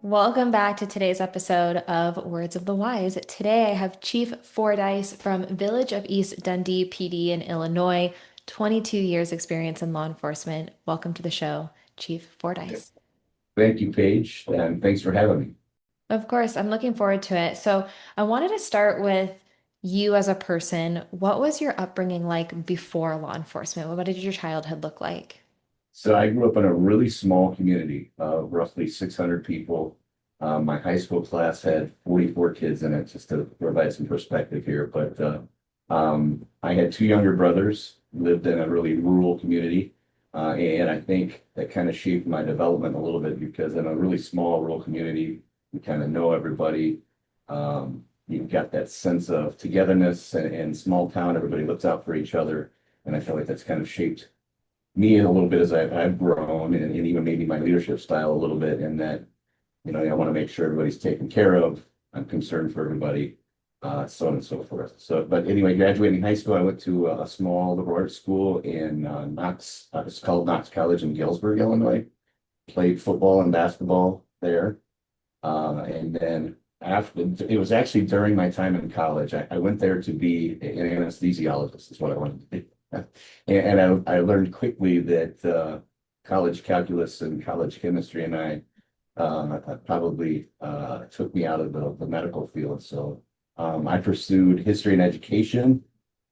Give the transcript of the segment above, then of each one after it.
Welcome back to today's episode of Words of the Wise. Today I have Chief Fourdyce from Village of East Dundee PD in Illinois, 22 years experience in law enforcement. Welcome to the show, Chief Fourdyce. Thank you, Paige, and thanks for having me. Of course, I'm looking forward to it. So I wanted to start with you as a person. What was your upbringing like before law enforcement? What did your childhood look like? So I grew up in a really small community, roughly 600 people. My high school class had 44 kids in it, just to provide some perspective here. But I had two younger brothers, lived in a really rural community, and I think that kind of shaped my development a little bit because in a really small rural community, you kind of know everybody. You've got that sense of togetherness and small town, everybody looks out for each other. And I feel like that's kind of shaped me a little bit as I've grown and even maybe my leadership style a little bit in that, I want to make sure everybody's taken care of. I'm concerned for everybody, so on and so forth. So, but anyway, graduating high school, I went to a small liberal arts school in Knox. It's called Knox College in Galesburg, Illinois. Played football and basketball there. And then after, it was actually during my time in college, I went there to be an anesthesiologist, is what I wanted to be. And I learned quickly that college calculus and college chemistry and I probably took me out of the medical field. So I pursued history and education,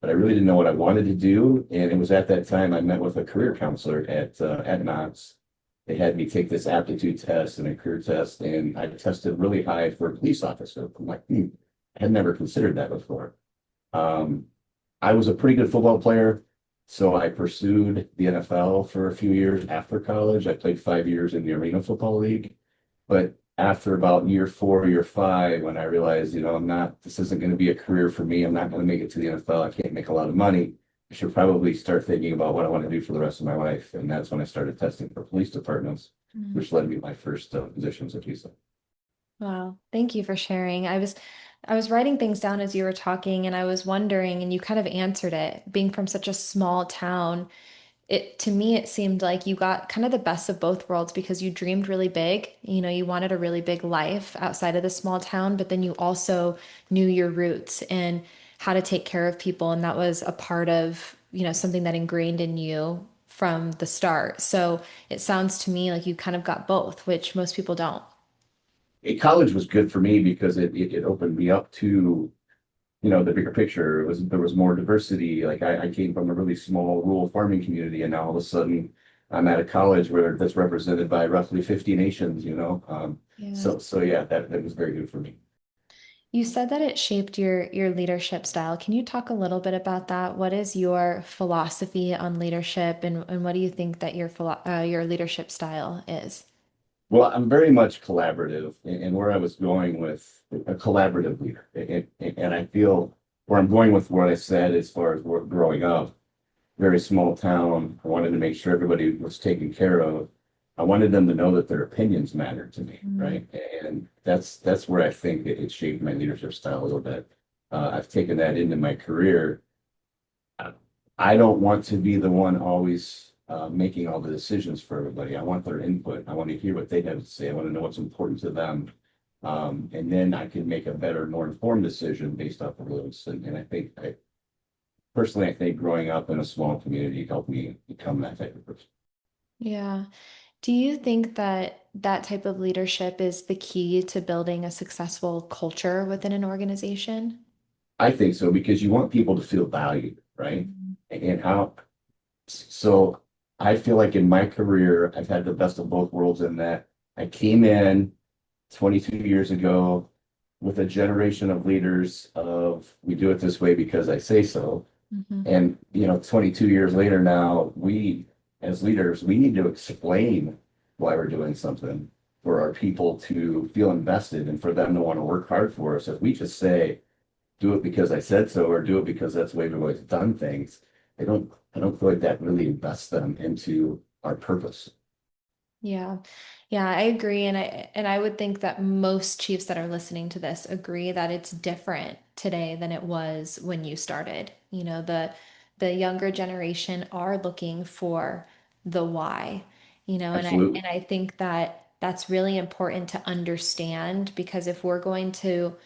but I really didn't know what I wanted to do. And it was at that time I met with a career counselor at Knox. They had me take this aptitude test and a career test, and I tested really high for a police officer. I'm like, I had never considered that before. Um, I was a pretty good football player, so I pursued the NFL for a few years after college. I played 5 years in the Arena Football League, but after about year four, year five, when I realized, this isn't going to be a career for me. I'm not going to make it to the NFL. I can't make a lot of money. I should probably start thinking about what I want to do for the rest of my life. And that's when I started testing for police departments, Mm. which led me to my first positions at TISA. Wow, thank you for sharing. I was writing things down as you were talking and I was wondering and you kind of answered it. Being from such a small town, it to me it seemed like you got kind of the best of both worlds because you dreamed really big. You wanted a really big life outside of the small town, but then you also knew your roots and how to take care of people and that was a part of, something that ingrained in you from the start. So it sounds to me like you kind of got both, which most people don't. College was good for me because it opened me up to the bigger picture. There was more diversity. Like I came from a really small rural farming community, and now all of a sudden I'm at a college where that's represented by roughly 50 nations, Yeah. So yeah, that was very good for me. You said that it shaped your leadership style. Can you talk a little bit about that? What is your philosophy on leadership and what do you think that your leadership style is? Well, I'm very much collaborative, and where I was going with a collaborative leader, and I feel where I'm going with what I said as far as growing up, very small town. I wanted to make sure everybody was taken care of. I wanted them to know that their opinions mattered to me, Mm. right? And that's where I think it shaped my leadership style a little bit. I've taken that into my career. I I don't want to be the one always making all the decisions for everybody. I want their input. I want to hear what they have to say. I want to know what's important to them. And then I can make a better, more informed decision based off of those. And I think growing up in a small community helped me become that type of person. Yeah. Do you think that that type of leadership is the key to building a successful culture within an organization? I think so because you want people to feel valued, right? Mm. And how, so I feel like in my career, I've had the best of both worlds in that I came in 22 years ago with a generation of leaders of we do it this way because I say so. Mhm. And 22 years later now, we as leaders, we need to explain why we're doing something for our people to feel invested and for them to want to work hard for us. If we just say, do it because I said so, or do it because that's the way we've always done things, I don't feel like that really invests them into our purpose. Yeah. Yeah, I agree and I would think that most chiefs that are listening to this agree that it's different today than it was when you started. The younger generation are looking for the why, and I Absolutely. and I think that that's really important to understand because if we're going to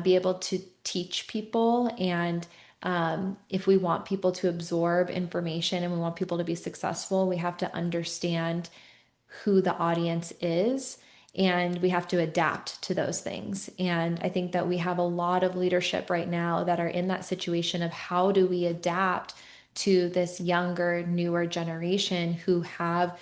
be able to teach people and if we want people to absorb information and we want people to be successful, we have to understand who the audience is and we have to adapt to those things. And I think that we have a lot of leadership right now that are in that situation of how do we adapt to this younger, newer generation who have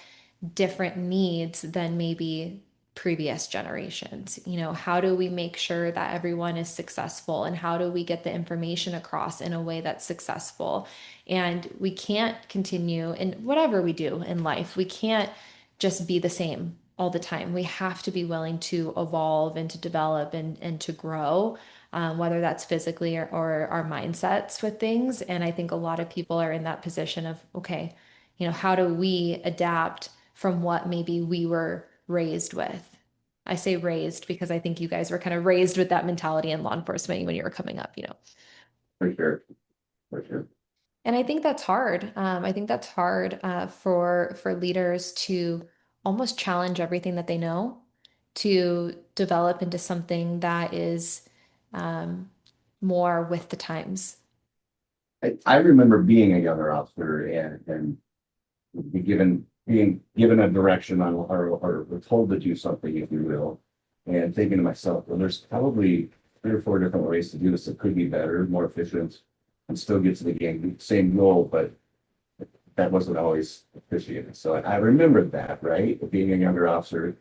different needs than maybe previous generations. You know, how do we make sure that everyone is successful and how do we get the information across in a way that's successful? And we can't continue in whatever we do in life. We can't just be the same all the time. We have to be willing to evolve and to develop and to grow, whether that's physically or our mindsets with things. And I think a lot of people are in that position of, okay, you know, how do we adapt from what maybe we were raised with? I say raised because I think you guys were kind of raised with that mentality in law enforcement when you were coming up, you know. For sure, for sure. And I think that's hard. I think that's hard for leaders to almost challenge everything that they know to develop into something that is um, more with the times. I remember being a younger officer and being given a direction on or told to do something, if you will, and thinking to myself, well, there's probably 3 or 4 different ways to do this that could be better, more efficient, and still get to the game, same goal, but that wasn't always appreciated. So I remembered that, right? Being a younger officer.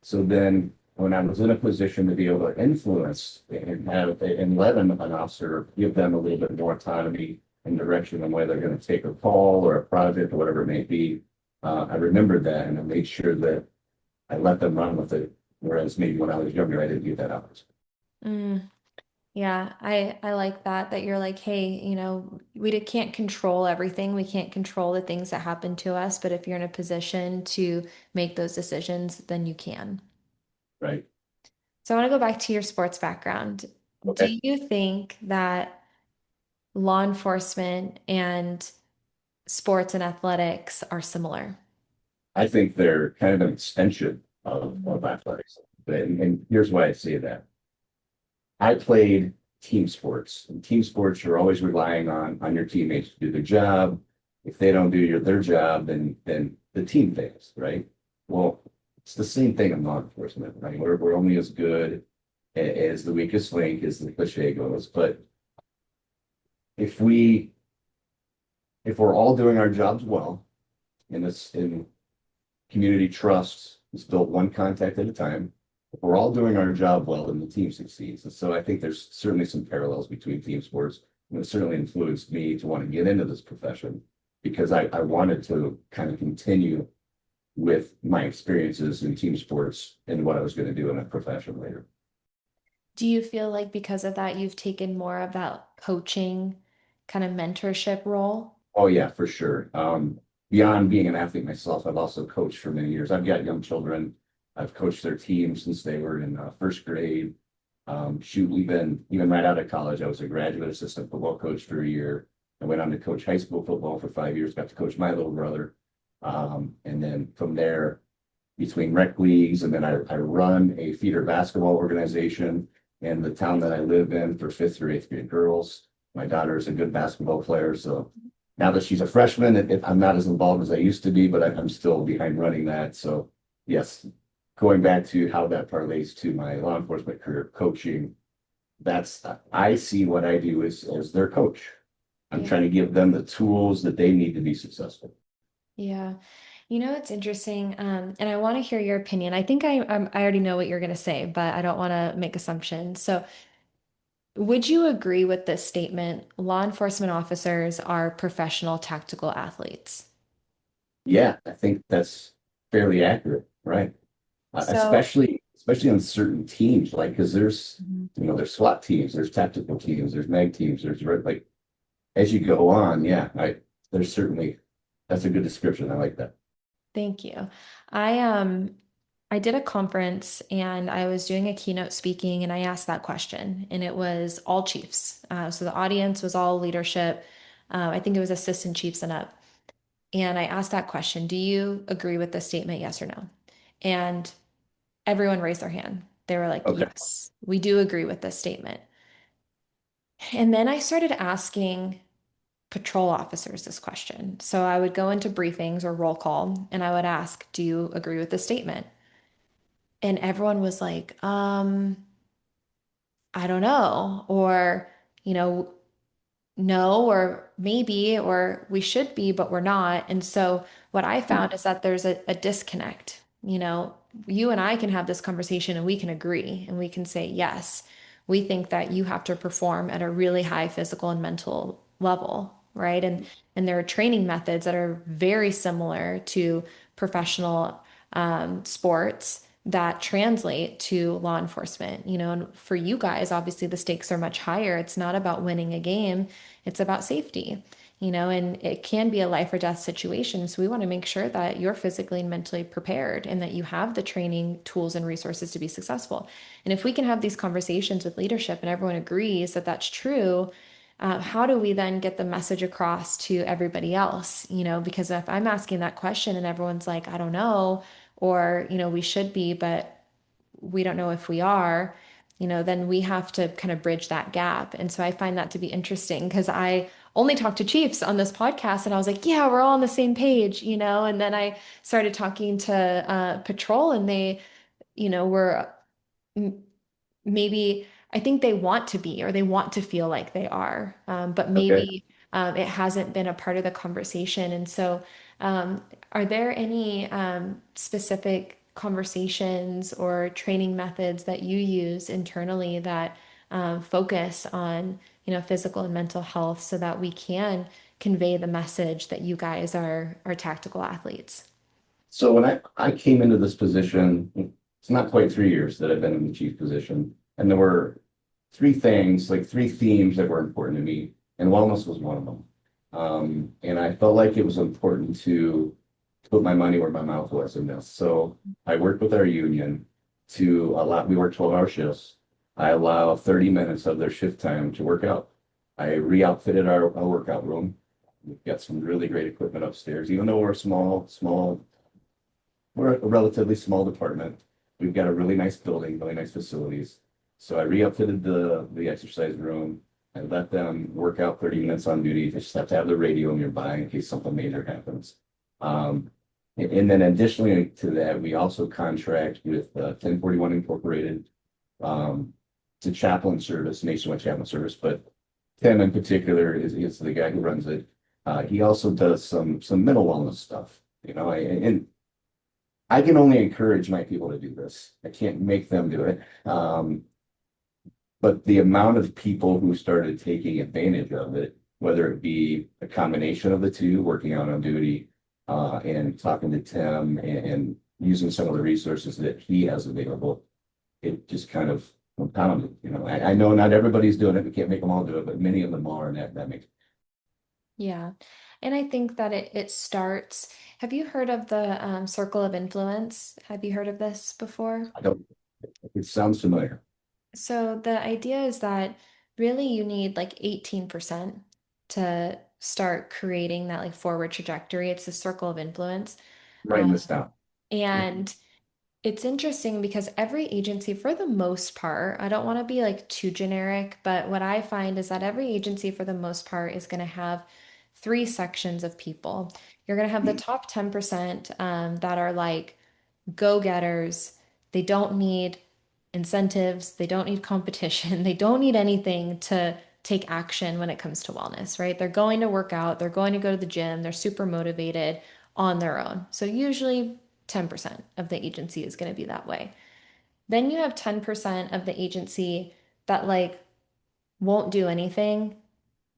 So then when I was in a position to be able to influence and let an officer give them a little bit more autonomy and direction on whether they're going to take a call or a project or whatever it may be, I remembered that and I made sure that I let them run with it. Whereas maybe when I was younger, I didn't get that opportunity. Mm. Yeah, I like that you're like, hey, you know, can't control everything. We can't control the things that happen to us, but if you're in a position to make those decisions, then you can. Right. So I want to go back to your sports background. Do Okay. you think that law enforcement and sports and athletics are similar? I think they're kind of an extension of athletics. And here's why I say that. I played team sports. And team sports, you're always relying on your teammates to do their job. If they don't do their job, then the team fails, right? Well, it's the same thing in law enforcement, right? We're only as good as the weakest link, as the cliche goes. But if we if we're all doing our jobs well, in community trust is built one contact at a time. If we're all doing our job well, then the team succeeds. And so I think there's certainly some parallels between team sports. And it certainly influenced me to want to get into this profession because I wanted to kind of continue with my experiences in team sports and what I was going to do in a profession later. Do you feel like because of that, you've taken more of that coaching kind of mentorship role? Oh yeah, for sure. Beyond being an athlete myself, I've also coached for many years. I've got young children. I've coached their teams since they were in first grade. Shoot, even right out of college, I was a graduate assistant football coach for a year. I went on to coach high school football for 5 years, got to coach my little brother. And then from there, between rec leagues, and then I run a feeder basketball organization in the town that I live in for fifth through eighth grade girls. My daughter is a good basketball player, so now that she's a freshman, I'm not as involved as I used to be, but I'm still behind running that. So yes, going back to how that parlays to my law enforcement career, coaching, that's I see what I do as their coach. I'm Yeah. trying to give them the tools that they need to be successful. Yeah. You know, it's interesting. And I want to hear your opinion. I think I already know what you're going to say, but I don't want to make assumptions. So, would you agree with this statement? Law enforcement officers are professional tactical athletes. Yeah, I think that's fairly accurate, right? So, Especially on certain teams, like because mhm. there's SWAT teams, there's tactical teams, there's mag teams, there's like as you go on, yeah, there's certainly that's a good description. I like that. Thank you. I did a conference and I was doing a keynote speaking and I asked that question and it was all chiefs. So the audience was all leadership. I think it was assistant chiefs and up. And I asked that question, do you agree with this statement, yes or no? And Everyone raised their hand. They were like, Okay. yes, we do agree with this statement. And then I started asking patrol officers this question. So I would go into briefings or roll call and I would ask, do you agree with this statement? And everyone was like, I don't know. Or, you know, no, or maybe, or we should be, but we're not. And so what I Hmm. found is that there's a disconnect. You know, you and I can have this conversation and we can agree and we can say, yes, we think that you have to perform at a really high physical and mental level, right? And there are training methods that are very similar to professional sports that translate to law enforcement. You know, and for you guys, obviously the stakes are much higher. It's not about winning a game, it's about safety, you know, and it can be a life or death situation. So we want to make sure that you're physically and mentally prepared and that you have the training tools and resources to be successful. And if we can have these conversations with leadership and everyone agrees that that's true, how do we then get the message across to everybody else? You know, because if I'm asking that question and everyone's like, I don't know, or, you know, we should be, but we don't know if we are, you know, then we have to kind of bridge that gap. And so I find that to be interesting because I only talked to chiefs on this podcast and I was like, yeah, we're all on the same page, you know, and then I started talking to patrol and they, you know, were maybe I think they want to be or they want to feel like they are, but Okay. maybe it hasn't been a part of the conversation. And so, are there any specific conversations or training methods that you use internally that focus on, you know, physical and mental health so that we can convey the message that you guys are tactical athletes? So when I came into this position, it's not quite 3 years that I've been in the chief position, and there were three things, like three themes that were important to me, and wellness was one of them. And I felt like it was important to put my money where my mouth was in this. So I worked with our union to allow, we work 12-hour shifts. I allow 30 minutes of their shift time to work out. I re-outfitted our workout room. We've got some really great equipment upstairs, even though we're a we're a relatively small department. We've got a really nice building, really nice facilities. So I re-outfitted the exercise room. I let them work out 30 minutes on duty. They just have to have the radio nearby in case something major happens. And then additionally to that, we also contract with 1041 Incorporated to chaplain service, nationwide chaplain service. But Tim in particular is the guy who runs it. He also does some mental wellness stuff. You know, and I can only encourage my people to do this. I can't make them do it. But the amount of people who started taking advantage of it, whether it be a combination of the two, working out on duty, and talking to Tim and using some of the resources that he has available, it just kind of compounded. You know, I know not everybody's doing it. We can't make them all do it, but many of them are, and that makes. Yeah. And I think that it starts. Have you heard of the circle of influence? Have you heard of this before? I don't. It sounds familiar. So the idea is that really you need like 18% to start creating that like forward trajectory. It's the circle of influence. Writing Um, this down. and it's interesting because every agency, for the most part, I don't want to be like too generic, but what I find is that every agency, for the most part, is going to have three sections of people. You're going to have the top 10% that are like go-getters. They don't need incentives, they don't need competition, they don't need anything to take action when it comes to wellness, right? They're going to work out, they're going to go to the gym, they're super motivated on their own. So usually 10% of the agency is going to be that way. Then you have 10% of the agency that like won't do anything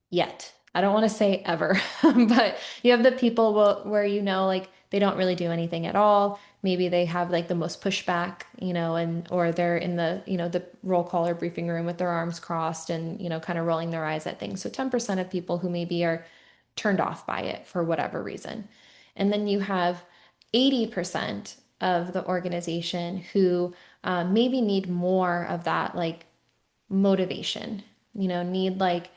yet. I don't want to say ever, but you have the people where you know like they don't really do anything at all. Maybe they have like the most pushback, you know, and or they're in the, you know, the roll call or briefing room with their arms crossed and, you know, kind of rolling their eyes at things. So 10% of people who maybe are turned off by it for whatever reason. And then you have 80% of the organization who maybe need more of that like motivation, you know, need like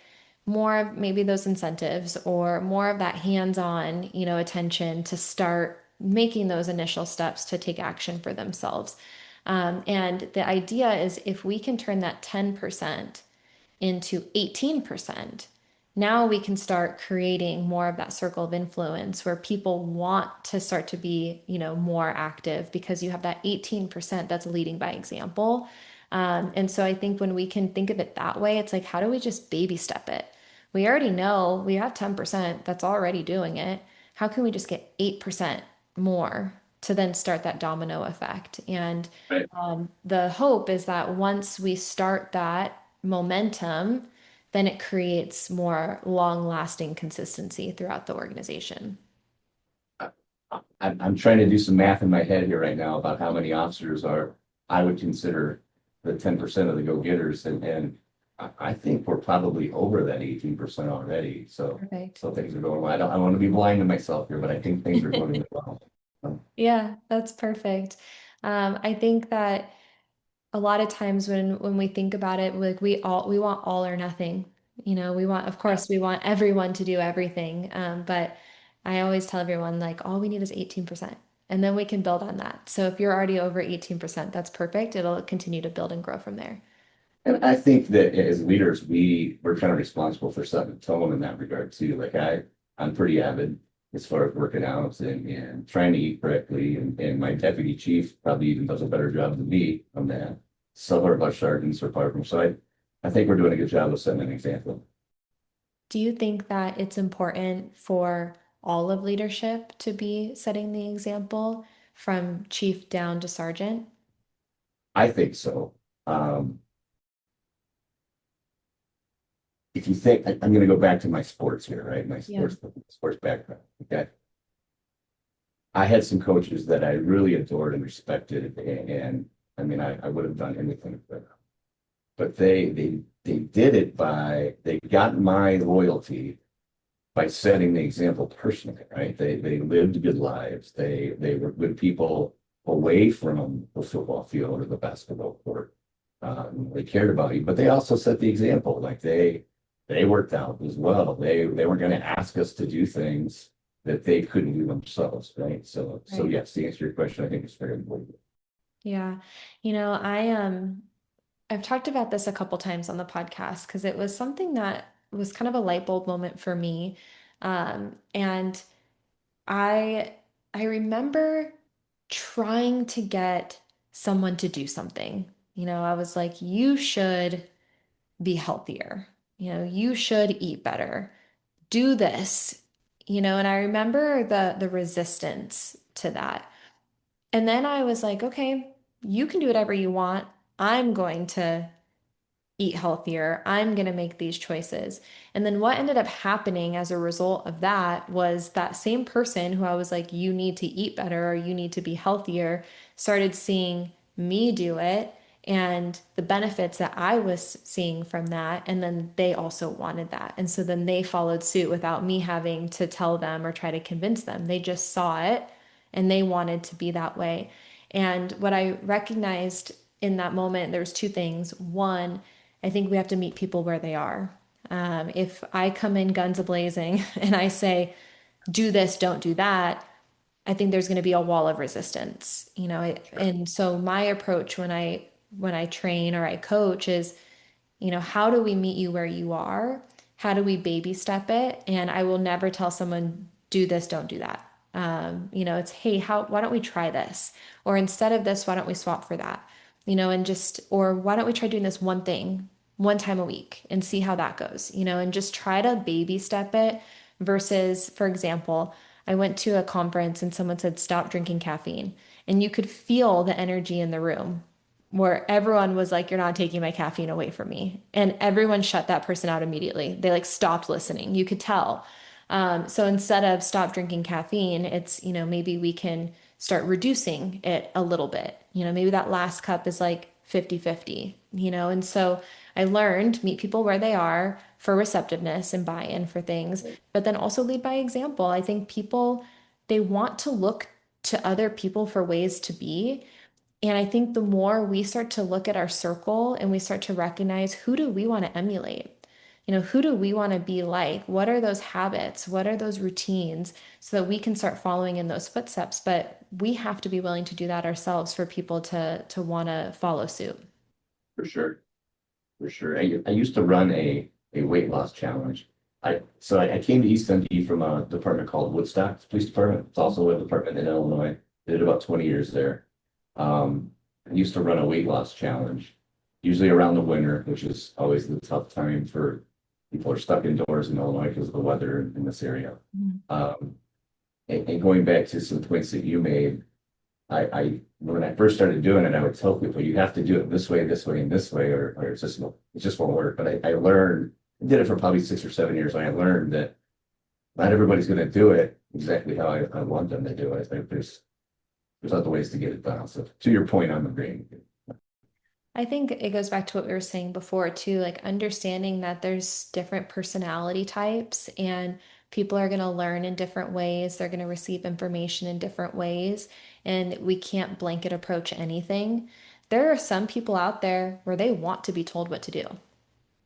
more of maybe those incentives or more of that hands-on, you know, attention to start making those initial steps to take action for themselves. And the idea is if we can turn that 10% into 18%, now we can start creating more of that circle of influence where people want to start to be, more active because you have that 18% that's leading by example. And so I think when we can think of it that way, it's like, how do we just baby step it? We already know we have 10% that's already doing it. How can we just get 8% more to then start that domino effect? And Right. the hope is that once we start that momentum, then it creates more long-lasting consistency throughout the organization. I, I'm trying to do some math in my head here right now about how many officers are, I would consider the 10% of the go-getters. And I think we're probably over that 18% already. So, Perfect. so things are going well. I want to be blind to myself here, but I think things are going really well. Yeah, that's perfect. I think that a lot of times when we think about it, like we want all or nothing. We want, of Yeah. course, we want everyone to do everything. But I always tell everyone like all we need is 18%. And then we can build on that. So if you're already over 18%, that's perfect. It'll continue to build and grow from there. And I think that as leaders, we're kind of responsible for setting the tone in that regard too. Like I'm pretty avid as far as working out and trying to eat correctly. And my deputy chief probably even does a better job than me on that. Several of our sergeants are part of them. So I think we're doing a good job of setting an example. Do you think that it's important for all of leadership to be setting the example from chief down to sergeant? I think so. Um, if you think, I'm going to go back to my sports here, right? My Yeah. sports background. Okay. I had some coaches that I really adored and respected, and I mean, I would have done anything for them. But they did it by they got my loyalty by setting the example personally, right? They lived good lives. They were good people away from the football field or the basketball court. They cared about you, but they also set the example. Like they worked out as well. They weren't going to ask us to do things that they couldn't do themselves, right? So Right. yes, to answer your question, I think it's very important. Yeah. I've talked about this a couple times on the podcast because it was something that was kind of a light bulb moment for me. And I I remember trying to get someone to do something. I was like, you should be healthier. You should eat better. Do this. And I remember the resistance to that. And then I was like, okay, you can do whatever you want. I'm going to eat healthier. I'm going to make these choices. And then what ended up happening as a result of that was that same person who I was like, you need to eat better or you need to be healthier, started seeing me do it and the benefits that I was seeing from that. And then they also wanted that. And so then they followed suit without me having to tell them or try to convince them. They just saw it and they wanted to be that way. And what I recognized in that moment, there was two things. One, I think we have to meet people where they are. If I come in guns a-blazing and I say, do this, don't do that, I think there's going to be a wall of resistance, Sure. and so my approach when I train or I coach is, how do we meet you where you are? How do we baby step it? And I will never tell someone, do this, don't do that. It's, hey, why don't we try this? Or instead of this, why don't we swap for that? And just, or why don't we try doing this one thing one time a week and see how that goes, and just try to baby step it versus, for example, I went to a conference and someone said, stop drinking caffeine. And you could feel the energy in the room where everyone was like, you're not taking my caffeine away from me. And everyone shut that person out immediately. They like stopped listening. You could tell. So instead of stop drinking caffeine, it's, maybe we can start reducing it a little bit. Maybe that last cup is like 50-50, and so I learned meet people where they are for receptiveness and buy-in for things, but then also lead by example. I think people, they want to look to other people for ways to be. And I think the more we start to look at our circle and we start to recognize who do we want to emulate? who do we want to be like? What are those habits? What are those routines so that we can start following in those footsteps? But we have to be willing to do that ourselves for people to want to follow suit. For sure. For sure. I used to run a weight loss challenge. I came to East Dundee from a department called Woodstock Police Department. It's also a department in Illinois. Did about 20 years there. I used to run a weight loss challenge, usually around the winter, which is always the tough time for people are stuck indoors in Illinois because of the weather in this area. Mhm. Um, and going back to some points that you made, when I first started doing it, I would tell people you have to do it this way, and this way, or it just won't work. But I learned, I did it for probably 6 or 7 years, and I learned that not everybody's going to do it exactly how I want them to do it. I think there's other ways to get it done. So to your point, I'm agreeing. I think it goes back to what we were saying before too, like understanding that there's different personality types and people are going to learn in different ways. They're going to receive information in different ways, and we can't blanket approach anything. There are some people out there where they want to be told what to do.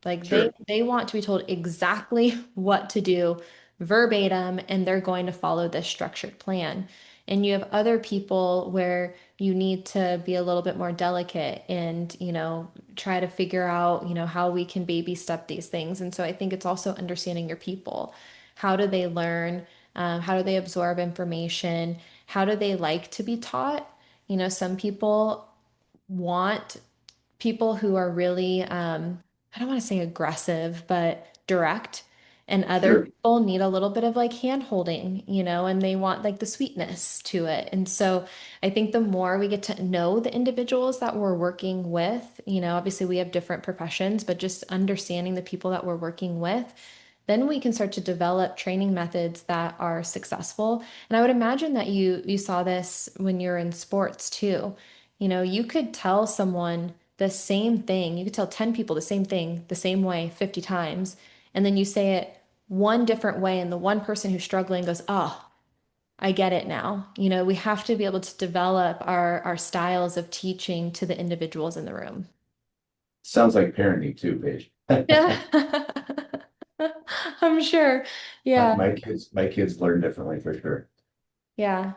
Like Sure. they want to be told exactly what to do verbatim, and they're going to follow this structured plan. And you have other people where you need to be a little bit more delicate and, try to figure out, how we can baby step these things. And so I think it's also understanding your people. How do they learn? How do they absorb information? How do they like to be taught? Some people want people who are really, I don't want to say aggressive, but direct. And other Sure. people need a little bit of like hand holding, and they want like the sweetness to it. And so I think the more we get to know the individuals that we're working with, obviously we have different professions, but just understanding the people that we're working with, then we can start to develop training methods that are successful. And I would imagine that you saw this when you're in sports too. You could tell someone the same thing. You could tell 10 people the same thing the same way 50 times. And then you say it one different way. And the one person who's struggling goes, oh, I get it now. We have to be able to develop our styles of teaching to the individuals in the room. Sounds like parenting too, Paige. Yeah. I'm sure. Yeah. My kids learn differently for sure. Yeah.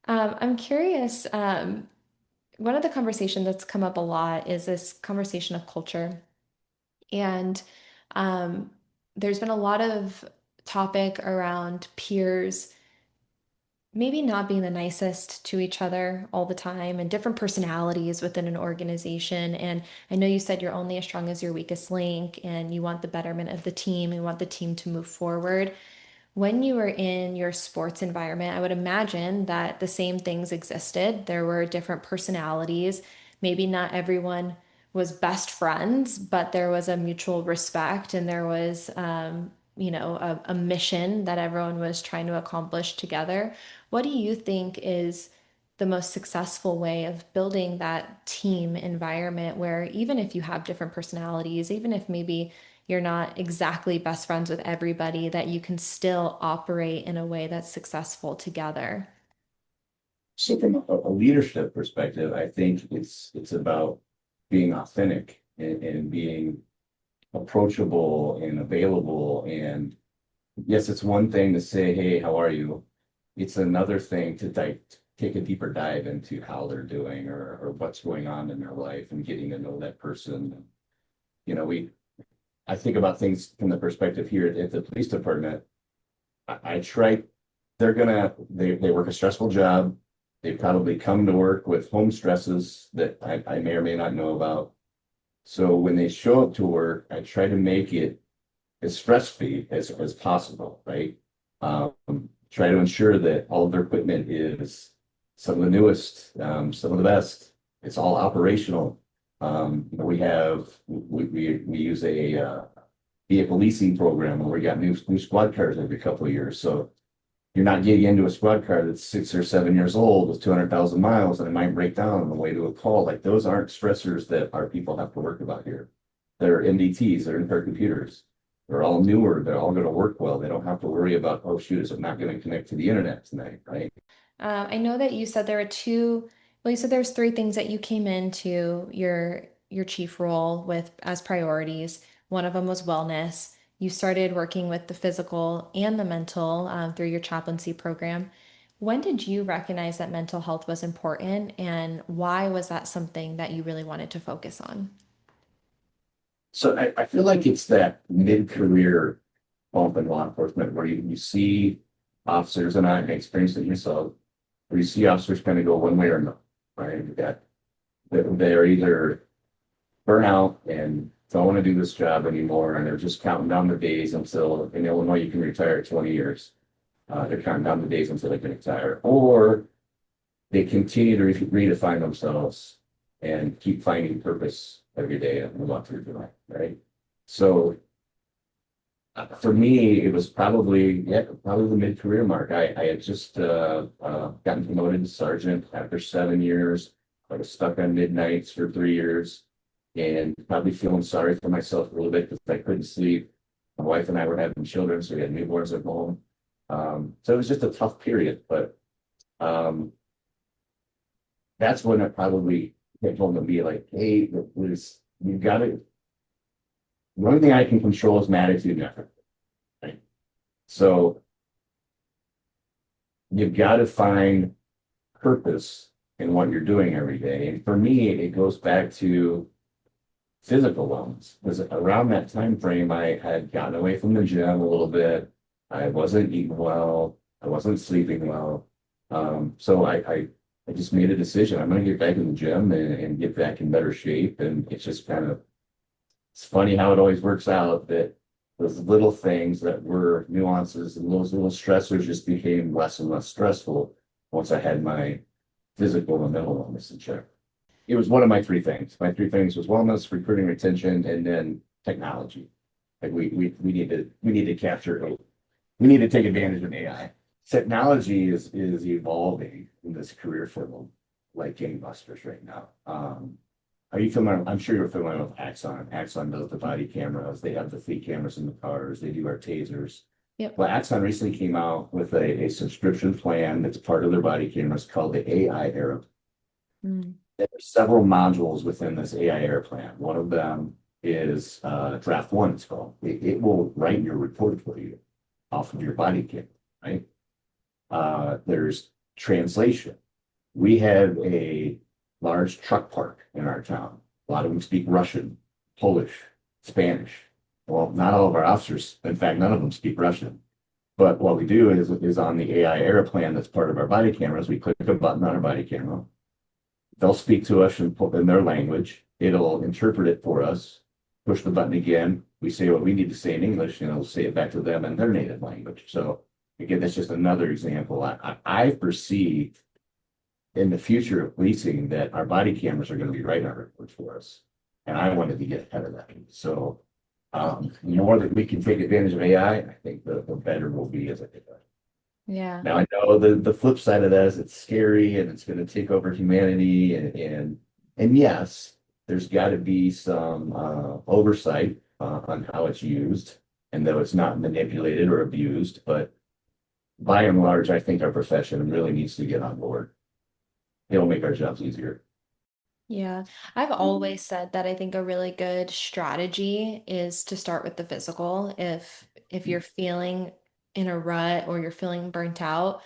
I'm curious. One of the conversations that's come up a lot is this conversation of culture. And um, there's been a lot of topic around peers maybe not being the nicest to each other all the time and different personalities within an organization. And I know you said you're only as strong as your weakest link and you want the betterment of the team and want the team to move forward. When you were in your sports environment, I would imagine that the same things existed. There were different personalities. Maybe not everyone was best friends, but there was a mutual respect and there was, a mission that everyone was trying to accomplish together. What do you think is the most successful way of building that team environment where even if you have different personalities, even if maybe you're not exactly best friends with everybody, that you can still operate in a way that's successful together? So from a leadership perspective, I think it's about being authentic and being approachable and available. And yes, it's one thing to say, "Hey, how are you?" It's another thing to take a deeper dive into how they're doing or what's going on in their life and getting to know that person. You know, I think about things from the perspective here at the police department. I try, they work a stressful job. They probably come to work with home stresses that I may or may not know about. So when they show up to work, I try to make it as stress-free as possible, right? Um, Try to ensure that all of their equipment is some of the newest, some of the best. It's all operational. We use a vehicle leasing program where we got new squad cars every couple of years. So you're not getting into a squad car that's 6 or 7 years old with 200,000 miles and it might break down on the way to a call. Like those aren't stressors that our people have to work about here. They're MDTs, they're in-car computers. They're all newer. They're all going to work well. They don't have to worry about, oh, shoot, is it not going to connect to the internet tonight, right? I know that you said there were two, well, you said there's three things that you came into your chief role with as priorities. One of them was wellness. you started working with the physical and the mental through your chaplaincy program. When did you recognize that mental health was important, and why was that something that you really wanted to focus on? So I feel like it's that mid-career bump in law enforcement where you see officers, and I experienced it myself, where you see officers kind of go one way or another, right? They're either burnout and don't want to do this job anymore, and they're just counting down the days until in Illinois you can retire at 20 years. They're counting down the days until they can retire, or they continue to redefine themselves and keep finding purpose every day and move on through their life, right? So for me, it was probably the mid-career mark. I had just gotten promoted to sergeant after 7 years. I was stuck on midnights for 3 years and probably feeling sorry for myself a little bit because I couldn't sleep. My wife and I were having children, so we had newborns at home. So it was just a tough period, but um, that's when it probably hit home to me like, hey, Liz, you got to, the only thing I can control is my attitude and effort. Right? So you've got to find purpose in what you're doing every day. And for me, it goes back to physical wellness. Because around that time frame, I had gotten away from the gym a little bit. I wasn't eating well. I wasn't sleeping well. So I just made a decision. I'm going to get back in the gym and get back in better shape. And it's just kind of, it's funny how it always works out that those little things that were nuances and those little stressors just became less and less stressful once I had my physical and mental wellness in check. It was one of my three things. My three things was wellness, recruiting, retention, and then technology. Like we need to capture, we need to take advantage of AI. Technology is evolving in this career field like gangbusters right now. Are you familiar? I'm sure you're familiar with Axon. Axon does the body cameras. They have the fleet cameras in the cars. They do our tasers. Yep. Well, Axon recently came out with a subscription plan that's part of their body cameras called the AI Era. Mm. There are several modules within this AI Era plan. One of them is Draft One, it's called. It will write your report for you off of your body camera, right? There's translation. We have a large truck park in our town. A lot of them speak Russian, Polish, Spanish. Well, not all of our officers, in fact, none of them speak Russian. But what we do is on the AI Era plan that's part of our body cameras, we click a button on our body camera. They'll speak to us in their language. It'll interpret it for us. Push the button again. We say what we need to say in English, and it'll say it back to them in their native language. So again, that's just another example. I foresee in the future of policing that our body cameras are going to be writing our reports for us. And I wanted to get ahead of that. So the more that we can take advantage of AI, I think the better we'll be as a Yeah. now I know the flip side of that is it's scary and it's going to take over humanity and yes, there's got to be some oversight on how it's used and though it's not manipulated or abused, but by and large, I think our profession really needs to get on board. It'll make our jobs easier. Yeah, I've always said that I think a really good strategy is to start with the physical. If you're feeling in a rut or you're feeling burnt out,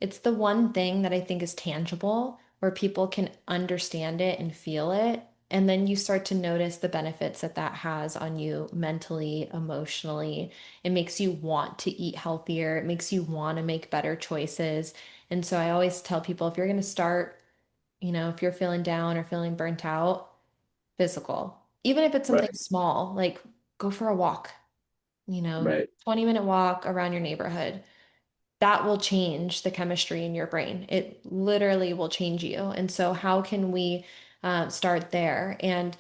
it's the one thing that I think is tangible where people can understand it and feel it. And then you start to notice the benefits that that has on you mentally, emotionally. It makes you want to eat healthier. It makes you want to make better choices. And so I always tell people if you're going to start, if you're feeling down or feeling burnt out, physical. Even if it's something Right, small, like go for a walk, right, 20-minute walk around your neighborhood. That will change the chemistry in your brain. It literally will change you. And so, how can we start there? And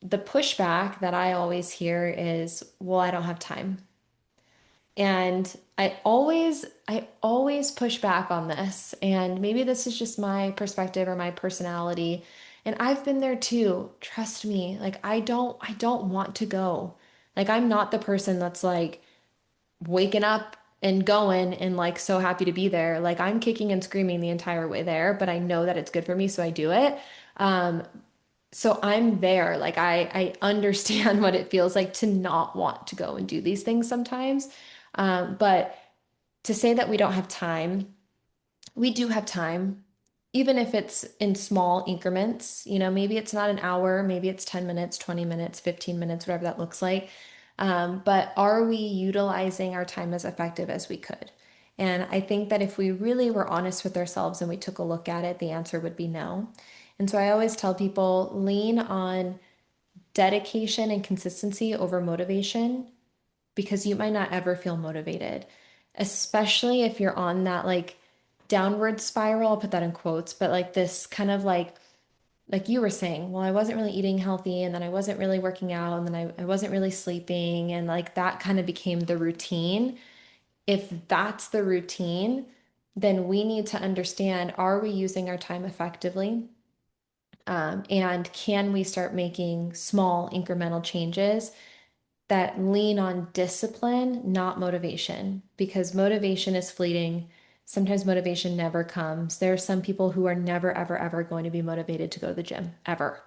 the pushback that I always hear is, well, I don't have time. And I always push back on this. And maybe this is just my perspective or my personality. And I've been there too. Trust me. Like I don't want to go. Like I'm not the person that's like waking up and going and like so happy to be there. Like I'm kicking and screaming the entire way there, but I know that it's good for me, so I do it. Um, So I'm there. Like I understand what it feels like to not want to go and do these things sometimes. But to say that we don't have time, we do have time, even if it's in small increments. Maybe it's not an hour, maybe it's 10 minutes, 20 minutes, 15 minutes, whatever that looks like. But are we utilizing our time as effective as we could? And I think that if we really were honest with ourselves and we took a look at it, the answer would be no. And so I always tell people lean on dedication and consistency over motivation because you might not ever feel motivated, especially if you're on that like downward spiral. I'll put that in quotes, but like this kind of like you were saying, well, I wasn't really eating healthy and then I wasn't really working out and then I wasn't really sleeping and like that kind of became the routine. If that's the routine, then we need to understand, are we using our time effectively? And can we start making small incremental changes that lean on discipline, not motivation, because motivation is fleeting. Sometimes motivation never comes. There are some people who are never, ever, ever going to be motivated to go to the gym, ever.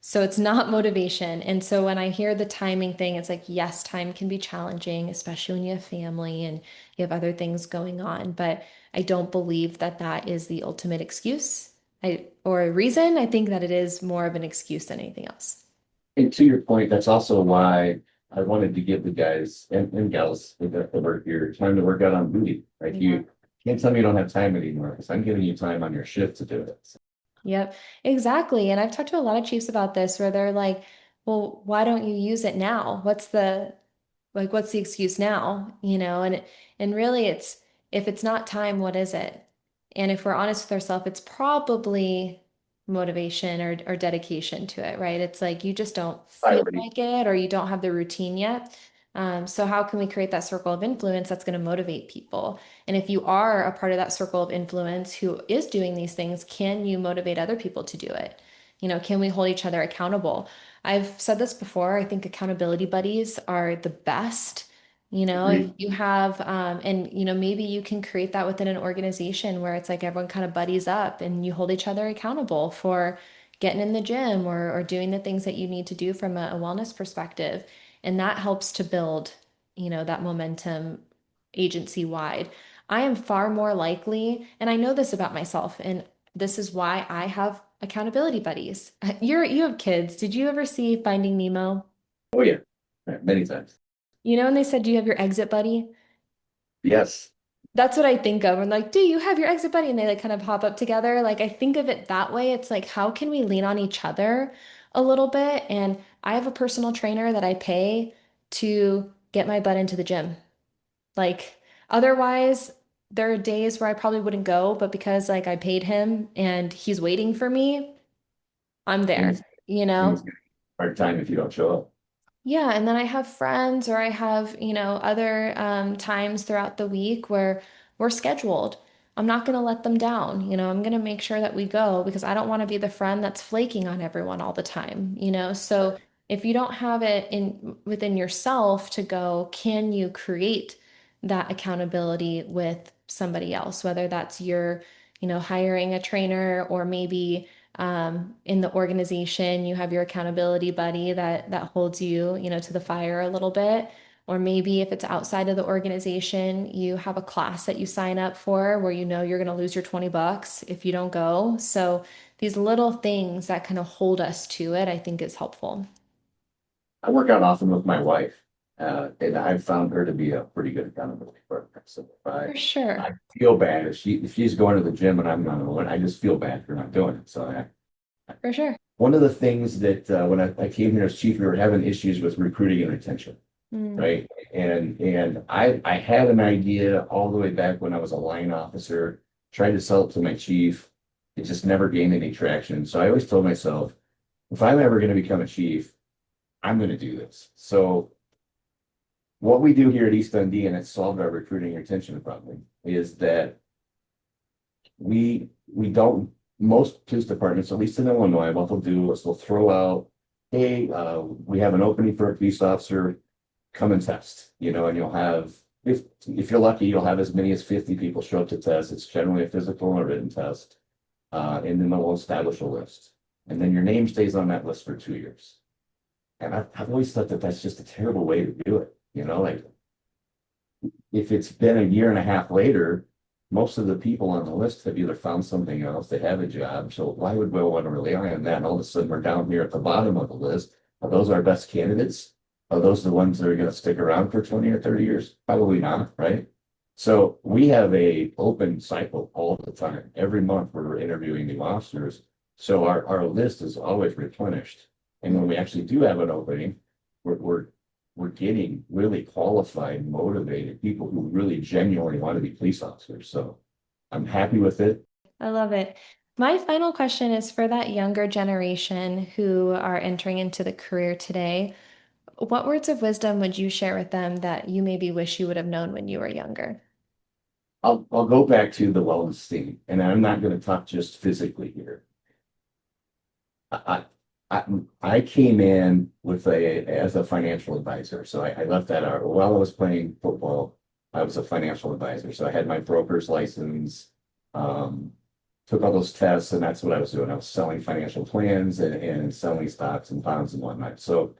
So it's not motivation. And so when I hear the timing thing, it's like, yes, time can be challenging, especially when you have family and you have other things going on. But I don't believe that that is the ultimate excuse or a reason. I think that it is more of an excuse than anything else. And to your point, that's also why I wanted to give the guys and gals that work here time to work out on booty. Like Yeah. you can't tell me you don't have time anymore because I'm giving you time on your shift to do it. Yep, exactly. And I've talked to a lot of chiefs about this where they're like, well, why don't you use it now? What's the excuse now? And really it's if it's not time, what is it? And if we're honest with ourselves, it's probably motivation or dedication to it, right? It's like you just don't feel Priority. like it or you don't have the routine yet. So how can we create that circle of influence that's going to motivate people? And if you are a part of that circle of influence who is doing these things, can you motivate other people to do it? Can we hold each other accountable? I've said this before. I think accountability buddies are the best. If Agreed. you have, and maybe you can create that within an organization where it's like everyone kind of buddies up and you hold each other accountable for getting in the gym or doing the things that you need to do from a wellness perspective. And that helps to build, that momentum agency wide. I am far more likely, and I know this about myself, and this is why I have accountability buddies. You have kids. Did you ever see Finding Nemo? Oh yeah. Many times. And they said, do you have your exit buddy? Yes. That's what I think of. And like, do you have your exit buddy? And they like kind of hop up together. Like, I think of it that way. It's like, how can we lean on each other a little bit? And I have a personal trainer that I pay to get my butt into the gym. Like, otherwise, there are days where I probably wouldn't go, but because like I paid him and he's waiting for me, I'm And there, he's, you and he's know? gonna have a hard time if you don't show up. Yeah, and then I have friends or I have, other times throughout the week where we're scheduled. I'm not going to let them down. I'm going to make sure that we go because I don't want to be the friend that's flaking on everyone all the time. So if you don't have it in within yourself to go, can you create that accountability with somebody else, whether that's your, hiring a trainer or maybe in the organization, you have your accountability buddy that holds you, to the fire a little bit. Or maybe if it's outside of the organization, you have a class that you sign up for where you're going to lose your $20 if you don't go. So these little things that kind of hold us to it, I think is helpful. I work out often with my wife, and I've found her to be a pretty good accountability partner. So if For I sure. feel bad if she's going to the gym and I'm not going, I just feel bad for not doing it. So For sure. one of the things that when I came here as chief, we were having issues with recruiting and retention, Mm, right? And I had an idea all the way back when I was a line officer, tried to sell it to my chief. It just never gained any traction. So I always told myself, if I'm ever going to become a chief, I'm going to do this. So what we do here at East Dundee, and it's solved our recruiting and retention problem, is that we don't most police departments, at least in Illinois, what they'll do is they'll throw out, hey, we have an opening for a police officer, come and test, and you'll have if you're lucky, you'll have as many as 50 people show up to test. It's generally a physical and a written test. And then they'll establish a list. and then your name stays on that list for 2 years. And I've always thought that that's just a terrible way to do it. Like if it's been a year and a half later, most of the people on the list have either found something else, they have a job. So why would we want to rely on that? And all of a sudden we're down here at the bottom of the list. Are those our best candidates? Are those the ones that are going to stick around for 20 or 30 years? Probably not, right? So we have a open cycle all the time. Every month we're interviewing new officers. So our list is always replenished. And when we actually do have an opening, we're, we're we're getting really qualified, motivated people who really genuinely want to be police officers. So I'm happy with it. I love it. My final question is for that younger generation who are entering into the career today. What words of wisdom would you share with them that you maybe wish you would have known when you were younger? I'll go back to the wellness theme, and I'm not going to talk just physically here. I, I, I came in with as a financial advisor. So I left that out while I was playing football. I was a financial advisor. So I had my broker's license, um, took all those tests, and that's what I was doing. I was selling financial plans and selling stocks and bonds and whatnot. So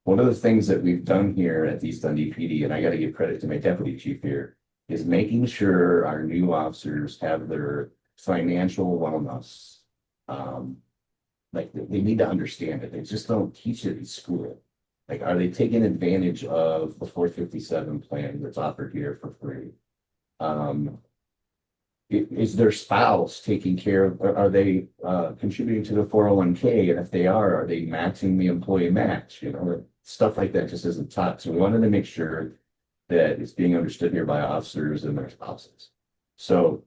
one of the things that we've done here at East Dundee PD, and I got to give credit to my deputy chief here, is making sure our new officers have their financial wellness. Like they need to understand it. They just don't teach it in school. Like, are they taking advantage of the 457 plan that's offered here for free? Um, is their spouse taking care of, are they contributing to the 401k? And if they are they matching the employee match? Stuff like that just isn't taught. So we wanted to make sure that it's being understood here by officers and their spouses. So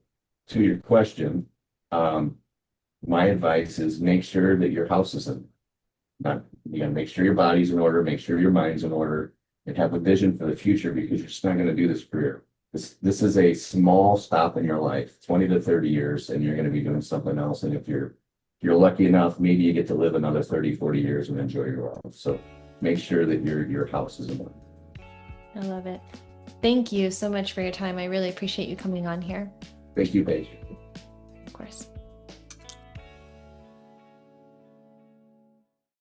to your question, my advice is make sure that your house is in, not, make sure your body's in order, make sure your mind's in order, and have a vision for the future because you're just not going to do this career. This is a small stop in your life, 20 to 30 years, and you're going to be doing something else. And if you're lucky enough, maybe you get to live another 30, 40 years and enjoy your life. So make sure that your house is in order. I love it. Thank you so much for your time. I really appreciate you coming on here. Thank you, Paige. Of course.